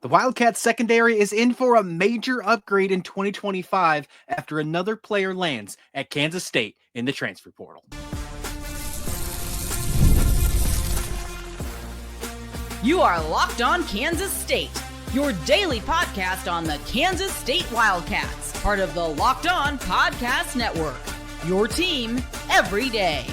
The Wildcats secondary is in for a major upgrade in 2025 after another player lands at Kansas State in the transfer portal. You are Locked On Kansas State, your daily podcast on the Kansas State Wildcats, part of the Locked On Podcast Network, your team every day.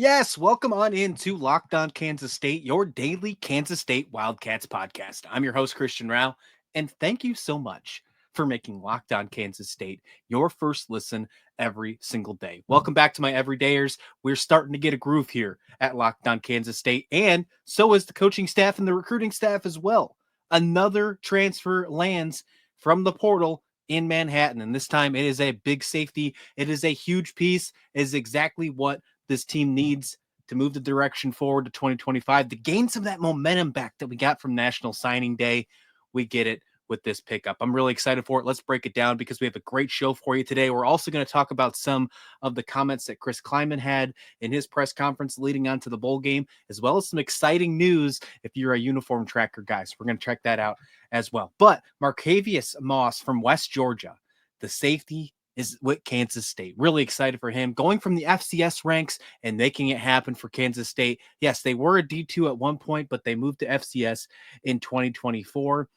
Yes, welcome on into Locked On Kansas State, your daily Kansas State Wildcats podcast. I'm your host, Christian Rauh, and thank you so much for making Locked On Kansas State your first listen every single day. Welcome back to my everydayers. We're starting to get a groove here at Locked On Kansas State, and so is the coaching staff and the recruiting staff as well. Another transfer lands from the portal in Manhattan, and this time it is a big safety. It is a huge piece. It is exactly what this team needs to move the direction forward to 2025, to gain some of that momentum back that we got from National Signing Day. We get it with this pickup. I'm really excited for it. Let's break it down because we have a great show for you today. We're also going to talk about some of the comments that Chris Klieman had in his press conference leading on to the bowl game, as well as some exciting news if you're a uniform tracker guy. So we're going to check that out as well. But Quavious Moss from West Georgia, the safety, is with Kansas State. Really excited for him going from the FCS ranks and making it happen for Kansas State. Yes, they were a D2 at one point, but they moved to FCS in 2024.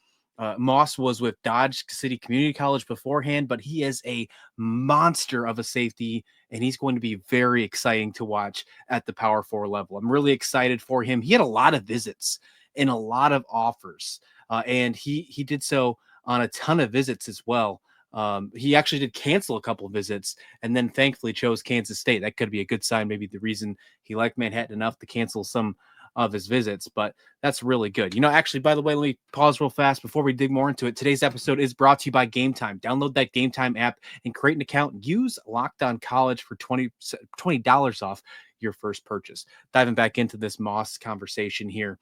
Moss was with Dodge City Community College beforehand, but he is a monster of a safety, and he's going to be very exciting to watch at the Power 4 level. I'm really excited for him. He had a lot of visits and a lot of offers, and he did so on a ton of visits as well. He actually did cancel a couple of visits and then thankfully chose Kansas State. That could be a good sign, maybe the reason he liked Manhattan enough to cancel some of his visits, but that's really good. Actually, by the way, let me pause real fast before we dig more into it. Today's episode is brought to you by Game Time. Download that Game Time app and create an account and use Locked On College for $20 off your first purchase. Diving back into this Moss conversation here.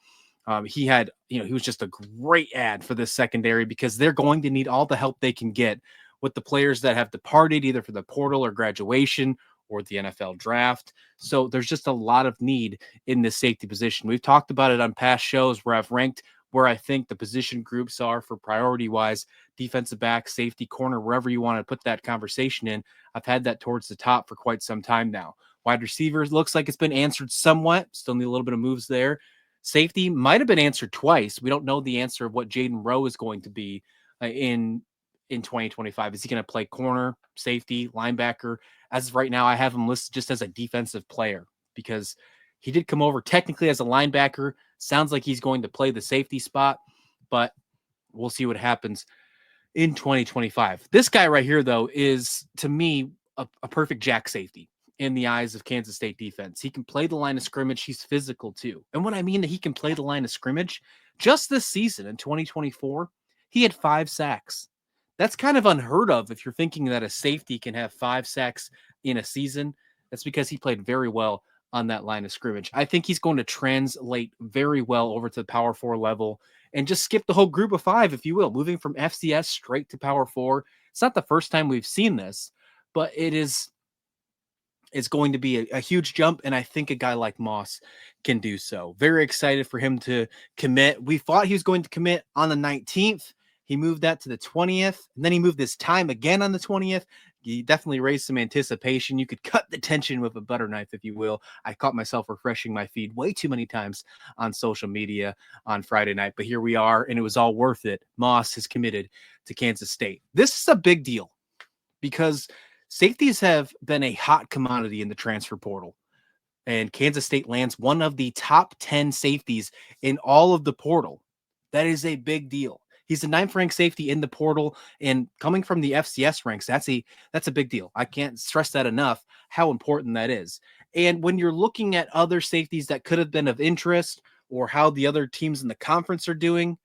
He was just a great ad for this secondary because they're going to need all the help they can get with the players that have departed either for the portal or graduation or the NFL draft. So there's just a lot of need in this safety position. We've talked about it on past shows where I've ranked where I think the position groups are for priority-wise, defensive back, safety, corner, wherever you want to put that conversation in. I've had that towards the top for quite some time now. Wide receivers looks like it's been answered somewhat. Still need a little bit of moves there. Safety might have been answered twice. We don't know the answer of what Rauh is going to be in 2025. Is he going to play corner, safety, linebacker? As of right now, I have him listed just as a defensive player because he did come over technically as a linebacker. Sounds like he's going to play the safety spot, but we'll see what happens in 2025. This guy right here, though, is, to me, a perfect jack safety in the eyes of Kansas State defense. He can play the line of scrimmage. He's physical too. And when I mean that he can play the line of scrimmage, just this season in 2024, he had 5 sacks. That's kind of unheard of if you're thinking that a safety can have 5 sacks in a season. That's because he played very well on that line of scrimmage. I think he's going to translate very well over to the Power 4 level and just skip the whole group of 5, if you will, moving from FCS straight to Power 4. It's not the first time we've seen this, but it's going to be a huge jump, and I think a guy like Moss can do so. Very excited for him to commit. We thought he was going to commit on the 19th. He moved that to the 20th, and then he moved this time again on the 20th. He definitely raised some anticipation. You could cut the tension with a butter knife, if you will. I caught myself refreshing my feed way too many times on social media on Friday night, but here we are, and it was all worth it. Moss has committed to Kansas State. This is a big deal because safeties have been a hot commodity in the transfer portal, and Kansas State lands one of the top 10 safeties in all of the portal. That is a big deal. He's a 9th ranked safety in the portal, and coming from the FCS ranks, that's a big deal. I can't stress that enough, how important that is. And when you're looking at other safeties that could have been of interest or how the other teams in the conference are doing,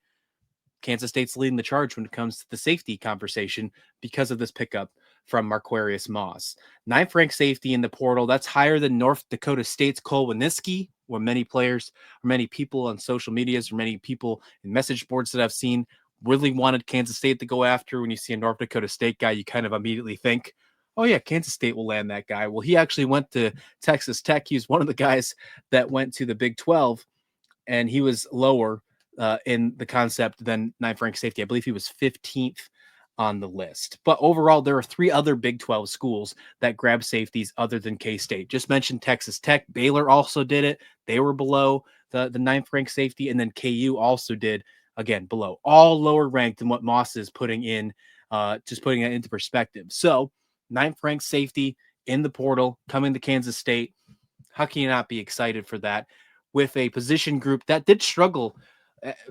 Kansas State's leading the charge when it comes to the safety conversation because of this pickup from Quavious Moss. 9th ranked safety in the portal. That's higher than North Dakota State's Cole Wieniski, where many players or many people on social medias or many people in message boards that I've seen really wanted Kansas State to go after. When you see a North Dakota State guy, you kind of immediately think, oh yeah, Kansas State will land that guy. Well, he actually went to Texas Tech. He was one of the guys that went to the Big 12, and he was lower in the concept than ninth-ranked safety. I believe he was 15th on the list. But overall, there are 3 other Big 12 schools that grab safeties other than K-State. Just mentioned Texas Tech. Baylor also did it. They were below the ninth-ranked safety, and then KU also did, again, below. All lower ranked than what Moss is putting in, just putting it into perspective. So, ninth-ranked safety in the portal, coming to Kansas State. How can you not be excited for that with a position group that did struggle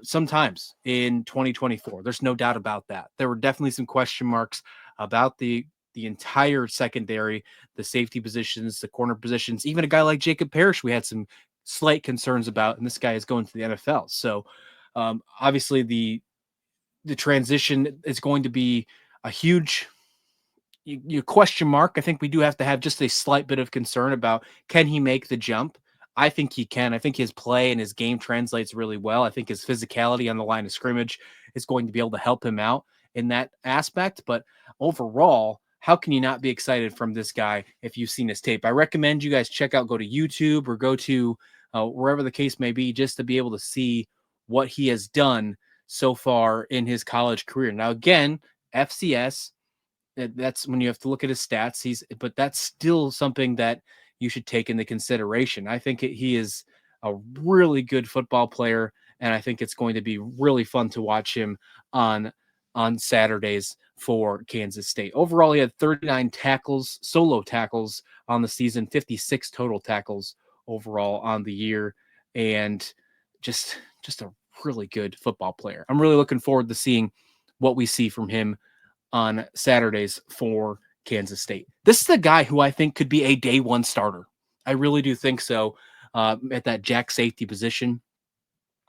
sometimes in 2024? There's no doubt about that. There were definitely some question marks about the entire secondary, the safety positions, the corner positions, even a guy like Jacob Parrish, we had some slight concerns about, and this guy is going to the NFL. So obviously the transition is going to be a huge you question mark. I think we do have to have just a slight bit of concern about, can he make the jump? I think he can. I think his play and his game translates really well. I think his physicality on the line of scrimmage is going to be able to help him out in that aspect. But overall, how can you not be excited from this guy if you've seen his tape? I recommend you guys go to YouTube or go to wherever the case may be, just to be able to see what he has done so far in his college career. Now, again, FCS, that's when you have to look at his stats. But that's still something that you should take into consideration. I think he is a really good football player, and I think it's going to be really fun to watch him on Saturdays for Kansas State. Overall, he had 39 tackles, solo tackles on the season, 56 total tackles overall on the year, and just a really good football player. I'm really looking forward to seeing what we see from him on Saturdays for Kansas State. This is a guy who I think could be a day one starter. I really do think so. At that jack safety position,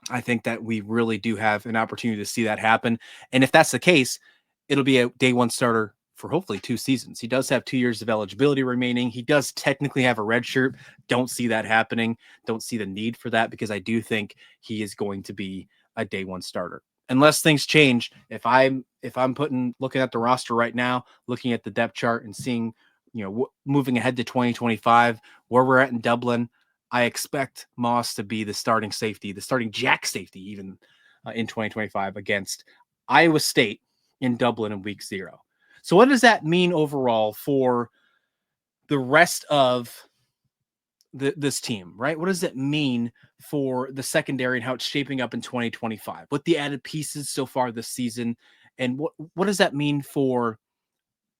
I think that we really do have an opportunity to see that happen. And if that's the case, it'll be a day one starter for hopefully 2 seasons. He does have 2 years of eligibility remaining. He does technically have a red shirt. Don't see that happening. Don't see the need for that, because I do think he is going to be a day one starter. Unless things change, if I'm looking at the roster right now, looking at the depth chart and seeing, moving ahead to 2025, where we're at in Dublin, I expect Moss to be the starting safety, the starting jack safety, even in 2025 against Iowa State in Dublin in week 0. So what does that mean overall for the rest of this team, right? What does it mean for the secondary and how it's shaping up in 2025 with the added pieces so far this season? And what does that mean for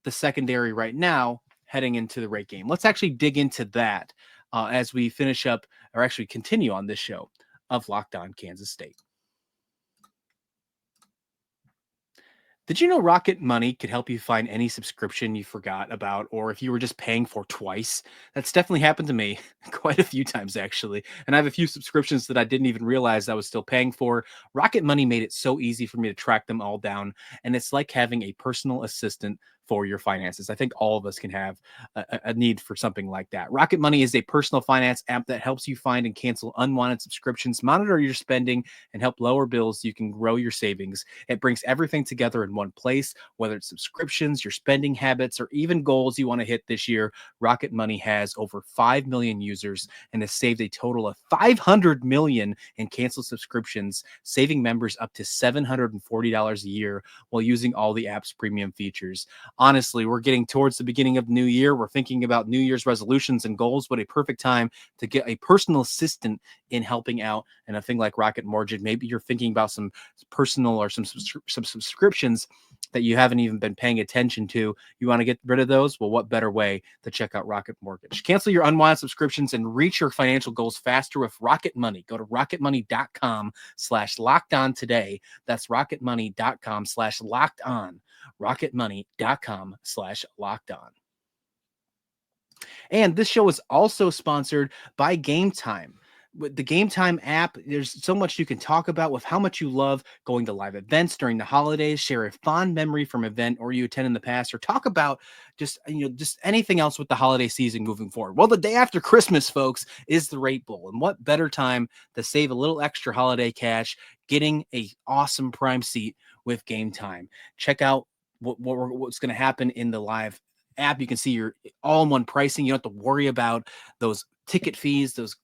the secondary right now heading into the rate game? Let's actually dig into that as we finish up, or actually continue on this show of Locked On Kansas State. Did you know Rocket Money could help you find any subscription you forgot about, or if you were just paying for twice? That's definitely happened to me quite a few times, actually. And I have a few subscriptions that I didn't even realize I was still paying for. Rocket Money made it so easy for me to track them all down. And it's like having a personal assistant for your finances. I think all of us can have a need for something like that. Rocket Money is a personal finance app that helps you find and cancel unwanted subscriptions, monitor your spending, and help lower bills so you can grow your savings. It brings everything together in one place, whether it's subscriptions, your spending habits, or even goals you want to hit this year. Rocket Money has over 5 million users and has saved a total of $500 million in canceled subscriptions, saving members up to $740 a year while using all the app's premium features. Honestly, we're getting towards the beginning of the new year. We're thinking about New Year's resolutions and goals. What a perfect time to get a personal assistant in helping out. And a thing like Rocket Mortgage, maybe you're thinking about some personal or some subscriptions that you haven't even been paying attention to. You want to get rid of those? Well, what better way to check out Rocket Mortgage? Cancel your unwanted subscriptions and reach your financial goals faster with Rocket Money. Go to rocketmoney.com/lockedon today. That's rocketmoney.com/lockedon. rocketmoney.com/lockedon. And this show is also sponsored by Game Time. With the Game Time app, there's so much you can talk about with how much you love going to live events during the holidays, share a fond memory from an event or you attend in the past, or talk about just anything else with the holiday season moving forward. Well, the day after Christmas, folks, is the Rate Bowl. And what better time to save a little extra holiday cash getting a awesome prime seat with Game Time. Check out what's going to happen in the live app. You can see your all-in-one pricing. You don't have to worry about those ticket fees, those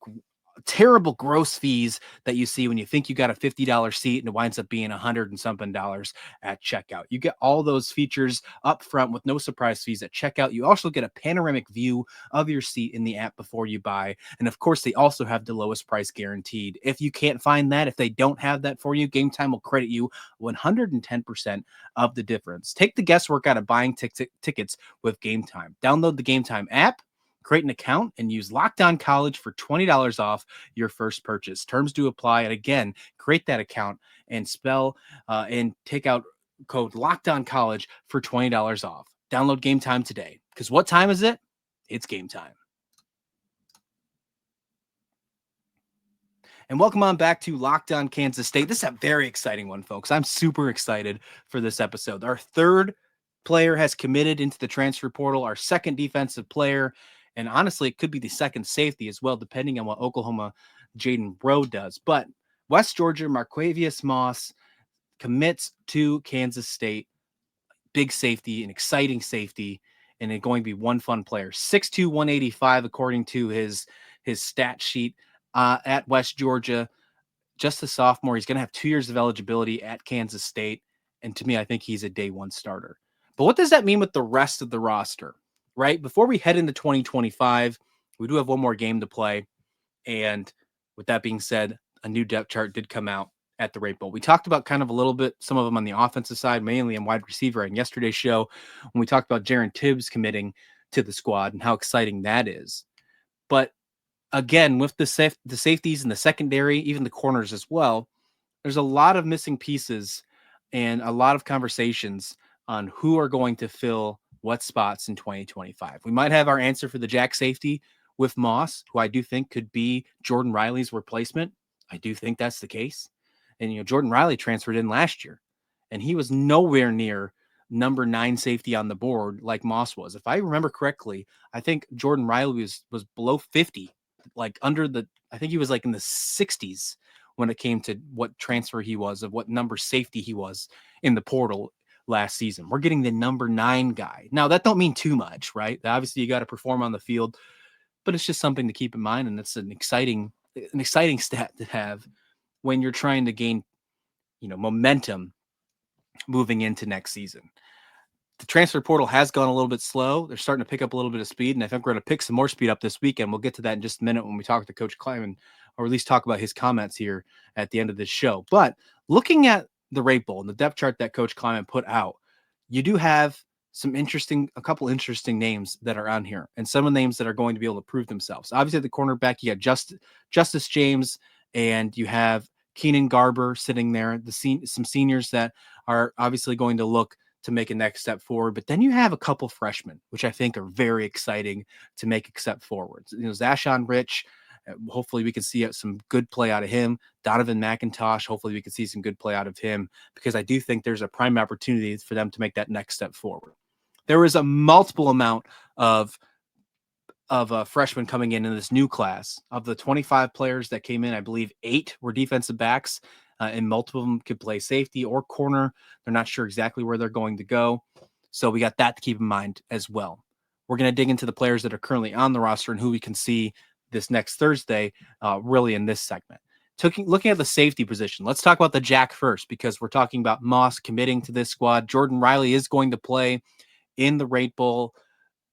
terrible gross fees that you see when you think you got a $50 seat and it winds up being $100 and something at checkout. You get all those features up front with no surprise fees at checkout. You also get a panoramic view of your seat in the app before you buy. And of course, they also have the lowest price guaranteed. If you can't find that, if they don't have that for you, Game Time will credit you 110% of the difference. Take the guesswork out of buying tickets with Game Time. Download the Game Time app, create an account, and use Locked On College for $20 off your first purchase. Terms do apply. And again, create that account and take out code Locked On College for $20 off. Download Game Time today. Because what time is it? It's game time. And welcome on back to Locked On Kansas State. This is a very exciting one, folks. I'm super excited for this episode. Our third player has committed into the transfer portal, our second defensive player, and honestly, it could be the second safety as well, depending on what Oklahoma Jaden Rauh does. But West Georgia, Quavious Moss commits to Kansas State. Big safety, an exciting safety, and it's going to be one fun player. 6'2", 185, according to his stat sheet at West Georgia. Just a sophomore. He's going to have 2 years of eligibility at Kansas State. And to me, I think he's a day one starter. But what does that mean with the rest of the roster, right? Before we head into 2025, we do have one more game to play. And with that being said, a new depth chart did come out at the Rauh Bowl. We talked about kind of a little bit, some of them on the offensive side, mainly in wide receiver on yesterday's show, when we talked about Jaron Tibbs committing to the squad and how exciting that is. But again, with the safeties and the secondary, even the corners as well, there's a lot of missing pieces and a lot of conversations on who are going to fill what spots in 2025. We might have our answer for the jack safety with Moss, who I do think could be Jordan Riley's replacement. I do think that's the case. And, Jordan Riley transferred in last year, and he was nowhere near number 9 safety on the board like Moss was. If I remember correctly, I think Jordan Riley was below 50, like I think he was like in the 60s when it came to what transfer he was, of what number safety he was in the portal last season. We're getting the number 9 guy. Now, that don't mean too much, right? Obviously, you got to perform on the field, but it's just something to keep in mind, and it's an exciting stat to have when you're trying to gain, momentum moving into next season. The transfer portal has gone a little bit slow. They're starting to pick up a little bit of speed, and I think we're going to pick some more speed up this weekend. We'll get to that in just a minute when we talk to Coach Klieman, or at least talk about his comments here at the end of this show. But looking at the Rauh Bowl and the depth chart that Coach Klieman put out, you do have a couple interesting names that are on here, and some of the names that are going to be able to prove themselves. Obviously, at the cornerback, you got Justice James, and you have Keenan Garber sitting there, some seniors that are obviously going to look to make a next step forward. But then you have a couple freshmen, which I think are very exciting to make a step forward. Zashon Rich, hopefully we can see some good play out of him. Donovan McIntosh, hopefully we can see some good play out of him, because I do think there's a prime opportunity for them to make that next step forward. There is a multiple amount of freshmen coming in this new class. Of the 25 players that came in, I believe 8 were defensive backs, and multiple of them could play safety or corner. They're not sure exactly where they're going to go. So we got that to keep in mind as well. We're going to dig into the players that are currently on the roster and who we can see this next Thursday, really in this segment. Looking at the safety position, let's talk about the jack first, because we're talking about Moss committing to this squad. Jordan Riley is going to play in the Rauh Bowl.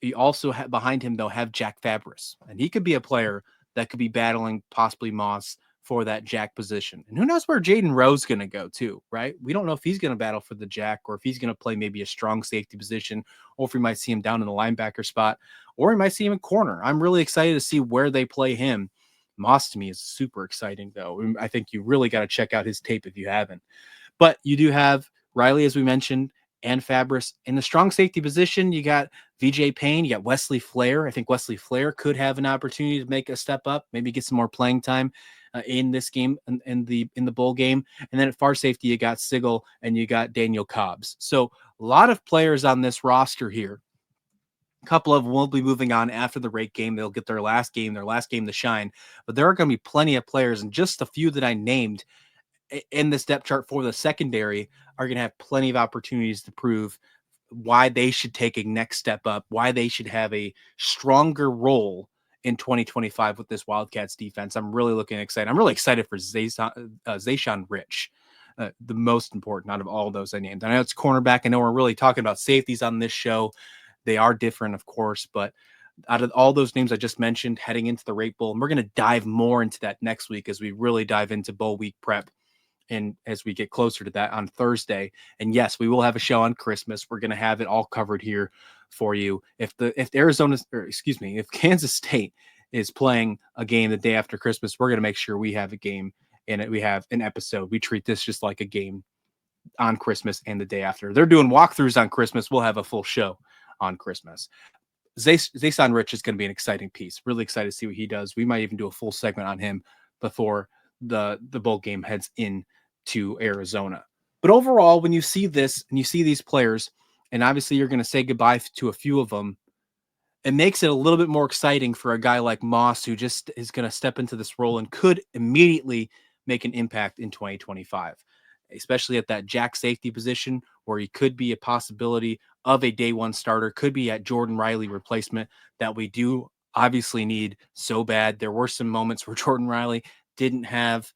You also behind him, though, have Jack Fabris, and he could be a player that could be battling possibly Moss for that jack position. And who knows where Jaden Rauh's going to go too, right? We don't know if he's going to battle for the jack, or if he's going to play maybe a strong safety position, or if we might see him down in the linebacker spot, or we might see him in corner. I'm really excited to see where they play him. Moss, to me, is super exciting, though. I think you really got to check out his tape if you haven't. But you do have Riley, as we mentioned, and Fabris. In the strong safety position, you got VJ Payne, you got Wesley Flair. I think Wesley Flair could have an opportunity to make a step up, maybe get some more playing time in this game, in the bowl game. And then at far safety, you got Sigel and you got Daniel Cobbs. So a lot of players on this roster here. A couple of them will be moving on after the Rauh game. They'll get their last game to shine. But there are going to be plenty of players, and just a few that I named in this depth chart for the secondary are going to have plenty of opportunities to prove why they should take a next step up, why they should have a stronger role in 2025 with this Wildcats defense. I'm really looking excited. I'm really excited for Zayshawn Rich, the most important out of all those I named. I know it's cornerback. I know we're really talking about safeties on this show. They are different, of course, but out of all those names I just mentioned heading into the Rate Bowl, and we're going to dive more into that next week as we really dive into bowl week prep and as we get closer to that on Thursday. And yes, we will have a show on Christmas. We're going to have it all covered here for you. If Kansas State is playing a game the day after Christmas, we're going to make sure we have a game and we have an episode. We treat this just like a game on Christmas and the day after. They're doing walkthroughs on Christmas. We'll have a full show on Christmas. Zayshawn Rich is going to be an exciting piece. Really excited to see what he does. We might even do a full segment on him before the bowl game heads in to Arizona. But overall, when you see this and you see these players, and obviously you're going to say goodbye to a few of them, it makes it a little bit more exciting for a guy like Moss, who just is going to step into this role and could immediately make an impact in 2025, especially at that jack safety position where he could be a possibility of a day one starter, could be at Jordan Riley replacement that we do obviously need so bad. There were some moments where Jordan Riley didn't have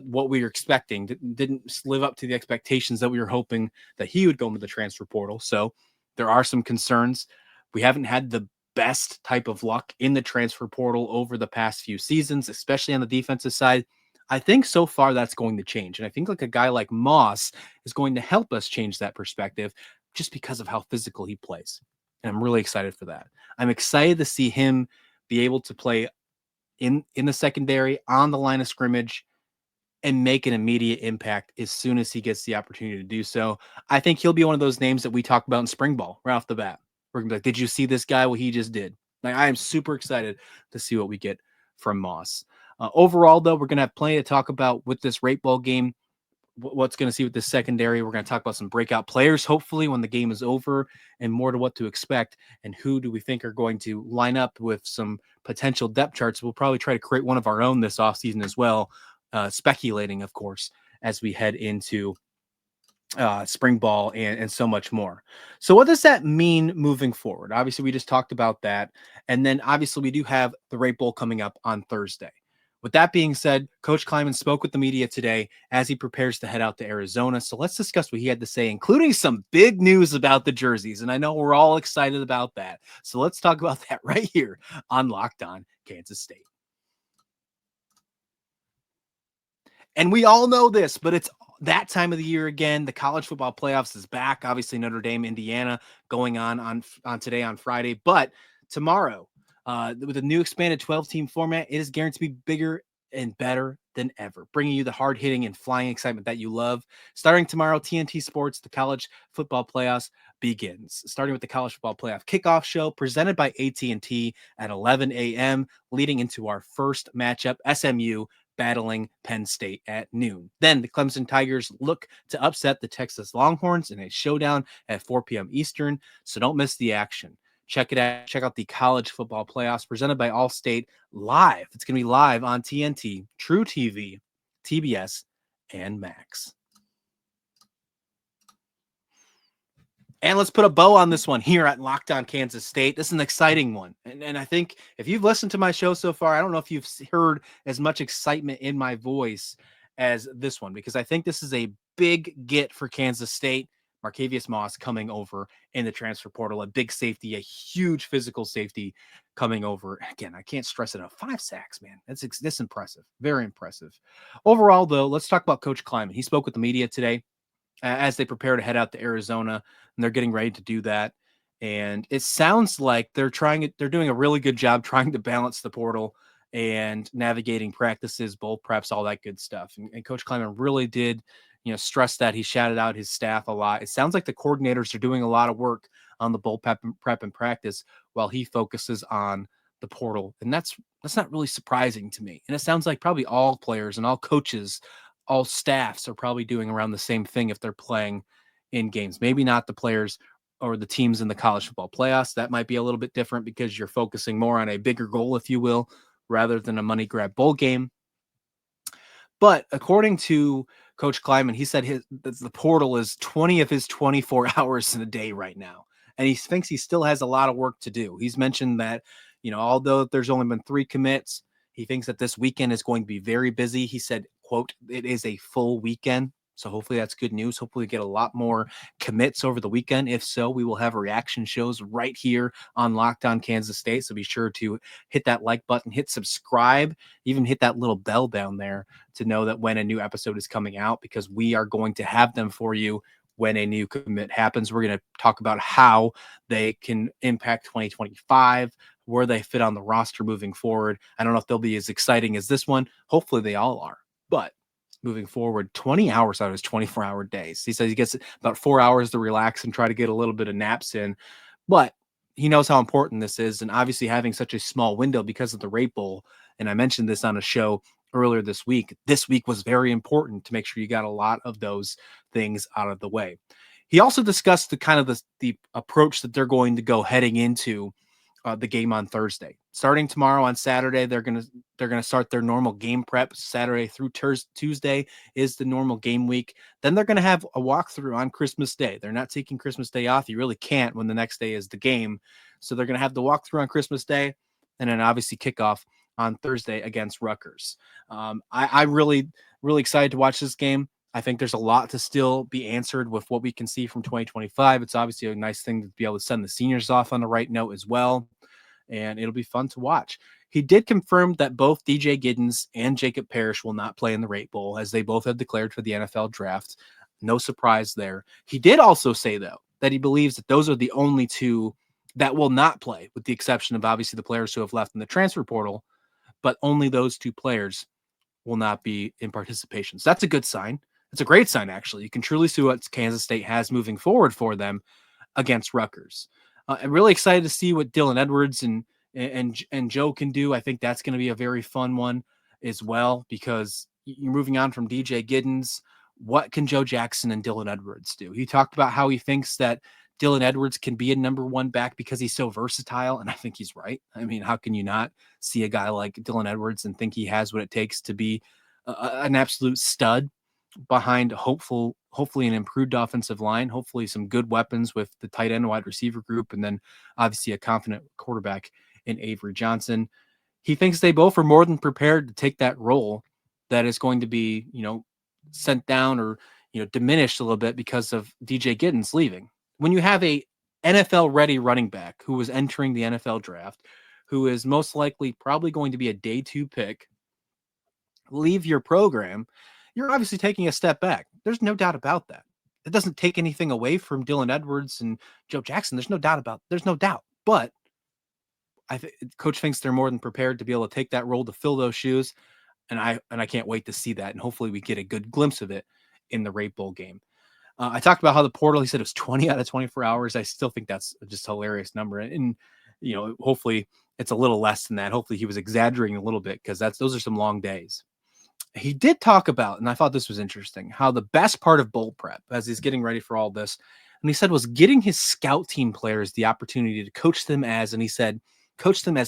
what we were expecting, didn't live up to the expectations that we were hoping that he would go into the transfer portal. So there are some concerns. We haven't had the best type of luck in the transfer portal over the past few seasons, especially on the defensive side. I think so far that's going to change. And I think like a guy like Moss is going to help us change that perspective just because of how physical he plays. And I'm really excited for that. I'm excited to see him be able to play in the secondary on the line of scrimmage and make an immediate impact as soon as he gets the opportunity to do so. I think he'll be one of those names that we talk about in spring ball right off the bat. We're going to be like, did you see this guy? What he just did? Like, I am super excited to see what we get from Moss. Overall, though, we're going to have plenty to talk about with this Rate Bowl game. What's going to see with this secondary. We're going to talk about some breakout players, hopefully, when the game is over, and more to what to expect and who do we think are going to line up with some potential depth charts. We'll probably try to create one of our own this offseason as well, speculating, of course, as we head into spring ball and so much more. So what does that mean moving forward? Obviously, we just talked about that. And then obviously we do have the Rate Bowl coming up on Thursday. With that being said, Coach Klieman spoke with the media today as he prepares to head out to Arizona. So let's discuss what he had to say, including some big news about the jerseys. And I know we're all excited about that. So let's talk about that right here on Locked On Kansas State. And we all know this, but it's that time of the year again. The college football playoffs is back. Obviously, Notre Dame, Indiana going on today on Friday. But tomorrow, with a new expanded 12-team format, it is guaranteed to be bigger and better than ever, bringing you the hard-hitting and flying excitement that you love. Starting tomorrow, TNT Sports, the college football playoffs begins. Starting with the college football playoff kickoff show presented by AT&T at 11 a.m., leading into our first matchup, SMU battling Penn State at noon. Then the Clemson Tigers look to upset the Texas Longhorns in a showdown at 4 p.m. Eastern, so don't miss the action. Check it out. Check out the college football playoffs presented by Allstate live. It's going to be live on TNT, True TV, TBS, and Max. And let's put a bow on this one here at Locked On Kansas State. This is an exciting one. And I think if you've listened to my show so far, I don't know if you've heard as much excitement in my voice as this one, because I think this is a big get for Kansas State. Quavious Moss coming over in the transfer portal, a big safety, a huge physical safety coming over. Again, I can't stress it enough. 5 sacks, man. That's impressive. Very impressive. Overall, though, let's talk about Coach Klieman. He spoke with the media today as they prepare to head out to Arizona, and they're getting ready to do that. And it sounds like they're doing a really good job trying to balance the portal and navigating practices, bowl preps, all that good stuff. And Coach Klieman really did, stress that. He shouted out his staff a lot. It sounds like the coordinators are doing a lot of work on the bowl prep and practice while he focuses on the portal. And that's not really surprising to me. And it sounds like probably all players and all coaches, all staffs are probably doing around the same thing if they're playing in games. Maybe not the players or the teams in the college football playoffs. That might be a little bit different because you're focusing more on a bigger goal, if you will, rather than a money grab bowl game. But according to Coach Klieman, he said the portal is 20 of his 24 hours in a day right now. And he thinks he still has a lot of work to do. He's mentioned that, Although there's only been 3 commits, he thinks that this weekend is going to be very busy. He said, quote, "It is a full weekend." So hopefully that's good news. Hopefully we get a lot more commits over the weekend. If so, we will have reaction shows right here on Locked On Kansas State. So be sure to hit that like button, hit subscribe, even hit that little bell down there to know that when a new episode is coming out, because we are going to have them for you when a new commit happens. We're going to talk about how they can impact 2025, where they fit on the roster moving forward. I don't know if they'll be as exciting as this one. Hopefully they all are. But moving forward, 20 hours out of his 24-hour days. He says he gets about 4 hours to relax and try to get a little bit of naps in. But he knows how important this is. And obviously having such a small window because of the Rate Bowl, and I mentioned this on a show earlier this week was very important to make sure you got a lot of those things out of the way. He also discussed the approach that they're going to go heading into the game on Thursday. Starting tomorrow on Saturday, they're gonna start their normal game prep. Saturday through Tuesday is the normal game week. Then they're gonna have a walkthrough on Christmas Day. They're not taking Christmas Day off. You really can't when the next day is the game. So they're gonna have the walkthrough on Christmas Day, and then obviously kickoff on Thursday against Rutgers. I'm really excited to watch this game. I think there's a lot to still be answered with what we can see from 2025. It's obviously a nice thing to be able to send the seniors off on the right note as well, and it'll be fun to watch. He did confirm that both DJ Giddens and Jacob Parrish will not play in the Rate Bowl, as they both have declared for the NFL draft. No surprise there. He did also say, though, that he believes that those are the only two that will not play, with the exception of obviously the players who have left in the transfer portal, but only those 2 players will not be in participation. So that's a good sign. It's a great sign, actually. You can truly see what Kansas State has moving forward for them against Rutgers. I'm really excited to see what Dylan Edwards and Joe can do. I think that's going to be a very fun one as well, because you're moving on from DJ Giddens. What can Joe Jackson and Dylan Edwards do? He talked about how he thinks that Dylan Edwards can be a number 1 back because he's so versatile, and I think he's right. I mean, how can you not see a guy like Dylan Edwards and think he has what it takes to be an absolute stud behind hopefully an improved offensive line, hopefully some good weapons with the tight end wide receiver group, and then obviously a confident quarterback in Avery Johnson. He thinks they both are more than prepared to take that role that is going to be, sent down or, diminished a little bit because of DJ Giddens leaving. When you have a NFL ready running back who is entering the NFL draft, who is most likely probably going to be a day 2 pick, leave your program, you're obviously taking a step back. There's no doubt about that. It doesn't take anything away from Dylan Edwards and Joe Jackson. There's no doubt. But Coach thinks they're more than prepared to be able to take that role, to fill those shoes. And I can't wait to see that. And hopefully we get a good glimpse of it in the Rate Bowl game. I talked about how the portal, he said it was 20 out of 24 hours. I still think that's just a hilarious number. And hopefully it's a little less than that. Hopefully he was exaggerating a little bit, because those are some long days. He did talk about, and I thought this was interesting, how the best part of bowl prep, as he's getting ready for all this, and he said, was getting his scout team players the opportunity to coach them as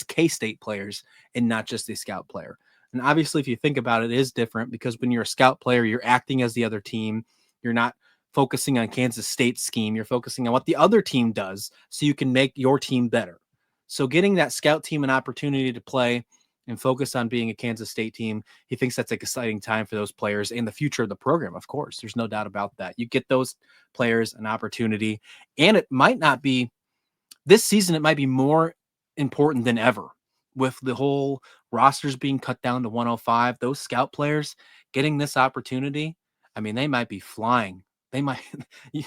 K-State players and not just a scout player. And obviously, if you think about it, it is different, because when you're a scout player, you're acting as the other team. You're not focusing on Kansas State's scheme. You're focusing on what the other team does so you can make your team better. So getting that scout team an opportunity to play and focus on being a Kansas State team, he thinks that's an exciting time for those players and the future of the program, of course. There's no doubt about that. You get those players an opportunity, and it might not be this season. It might be more important than ever with the whole rosters being cut down to 105. Those scout players getting this opportunity, I mean, they might be flying. They might,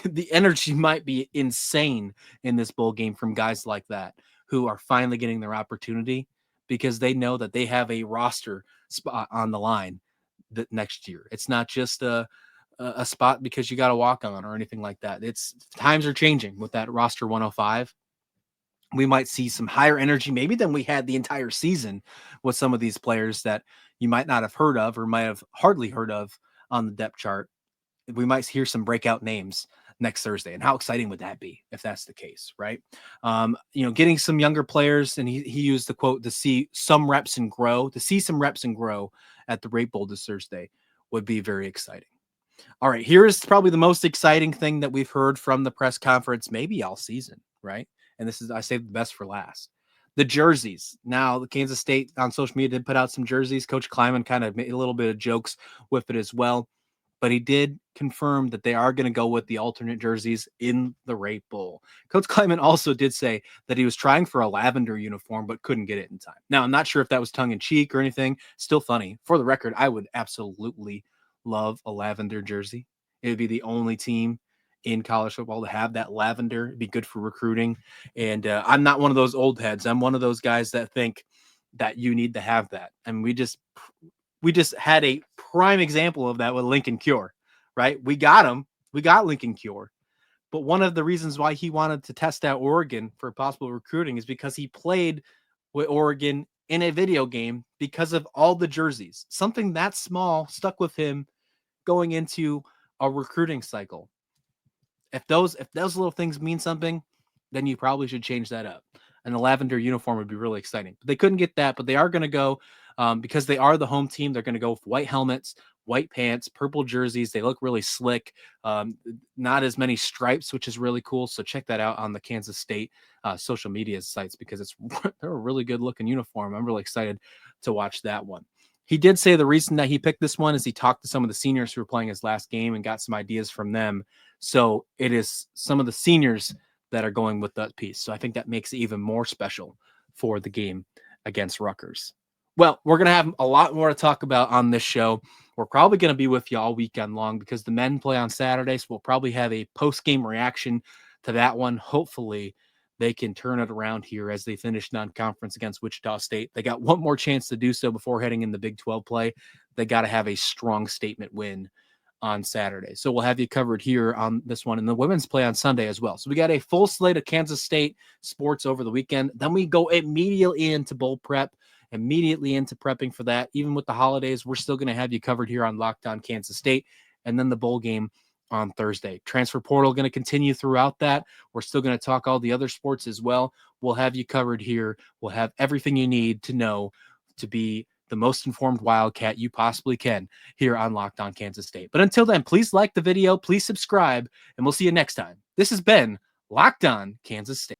the energy might be insane in this bowl game from guys like that who are finally getting their opportunity, because they know that they have a roster spot on the line that next year. It's not just a spot because you got to walk on or anything like that. It's times are changing with that roster 105. We might see some higher energy maybe than we had the entire season with some of these players that you might not have heard of or might have hardly heard of on the depth chart. We might hear some breakout names next Thursday. And how exciting would that be if that's the case, right? Getting some younger players, and he used the quote, to see some reps and grow at the Rate Bowl this Thursday would be very exciting. All right, here is probably the most exciting thing that we've heard from the press conference, maybe all season, right? And I saved the best for last. The jerseys. Now, the Kansas State on social media did put out some jerseys. Coach Klieman kind of made a little bit of jokes with it as well, but he did confirm that they are going to go with the alternate jerseys in the Rauh Bowl. Coach Klieman also did say that he was trying for a lavender uniform, but couldn't get it in time. Now, I'm not sure if that was tongue in cheek or anything. Still funny. For the record, I would absolutely love a lavender jersey. It would be the only team in college football to have that lavender. It'd be good for recruiting. And I'm not one of those old heads. I'm one of those guys that think that you need to have that. And we just had a prime example of that with Lincoln Cure, right? We got him. We got Lincoln Cure. But one of the reasons why he wanted to test out Oregon for possible recruiting is because he played with Oregon in a video game because of all the jerseys. Something that small stuck with him going into a recruiting cycle. If those little things mean something, then you probably should change that up. And the lavender uniform would be really exciting. But they couldn't get that, but they are going to go because they are the home team. They're going to go with white helmets, white pants, purple jerseys. They look really slick. Not as many stripes, which is really cool. So check that out on the Kansas State social media sites because they're a really good looking uniform. I'm really excited to watch that one. He did say the reason that he picked this one is he talked to some of the seniors who were playing his last game and got some ideas from them. So it is some of the seniors that are going with that piece. So I think that makes it even more special for the game against Rutgers. Well, we're going to have a lot more to talk about on this show. We're probably going to be with you all weekend long because the men play on Saturday. So we'll probably have a post-game reaction to that one. Hopefully they can turn it around here as they finish non-conference against Wichita State. They got one more chance to do so before heading in the Big 12 play. They got to have a strong statement win on Saturday. So we'll have you covered here on this one. And the women's play on Sunday as well. So we got a full slate of Kansas State sports over the weekend. Then we go immediately into bowl prep, immediately into prepping for that. Even with the holidays, we're still going to have you covered here on Locked On Kansas State. And then the bowl game on Thursday. Transfer portal going to continue throughout that. We're still going to talk all the other sports as well. We'll have you covered here. We'll have everything you need to know to be the most informed Wildcat you possibly can here on Locked On Kansas State. But until then, please like the video, please subscribe, and we'll see you next time. This has been Locked On Kansas State.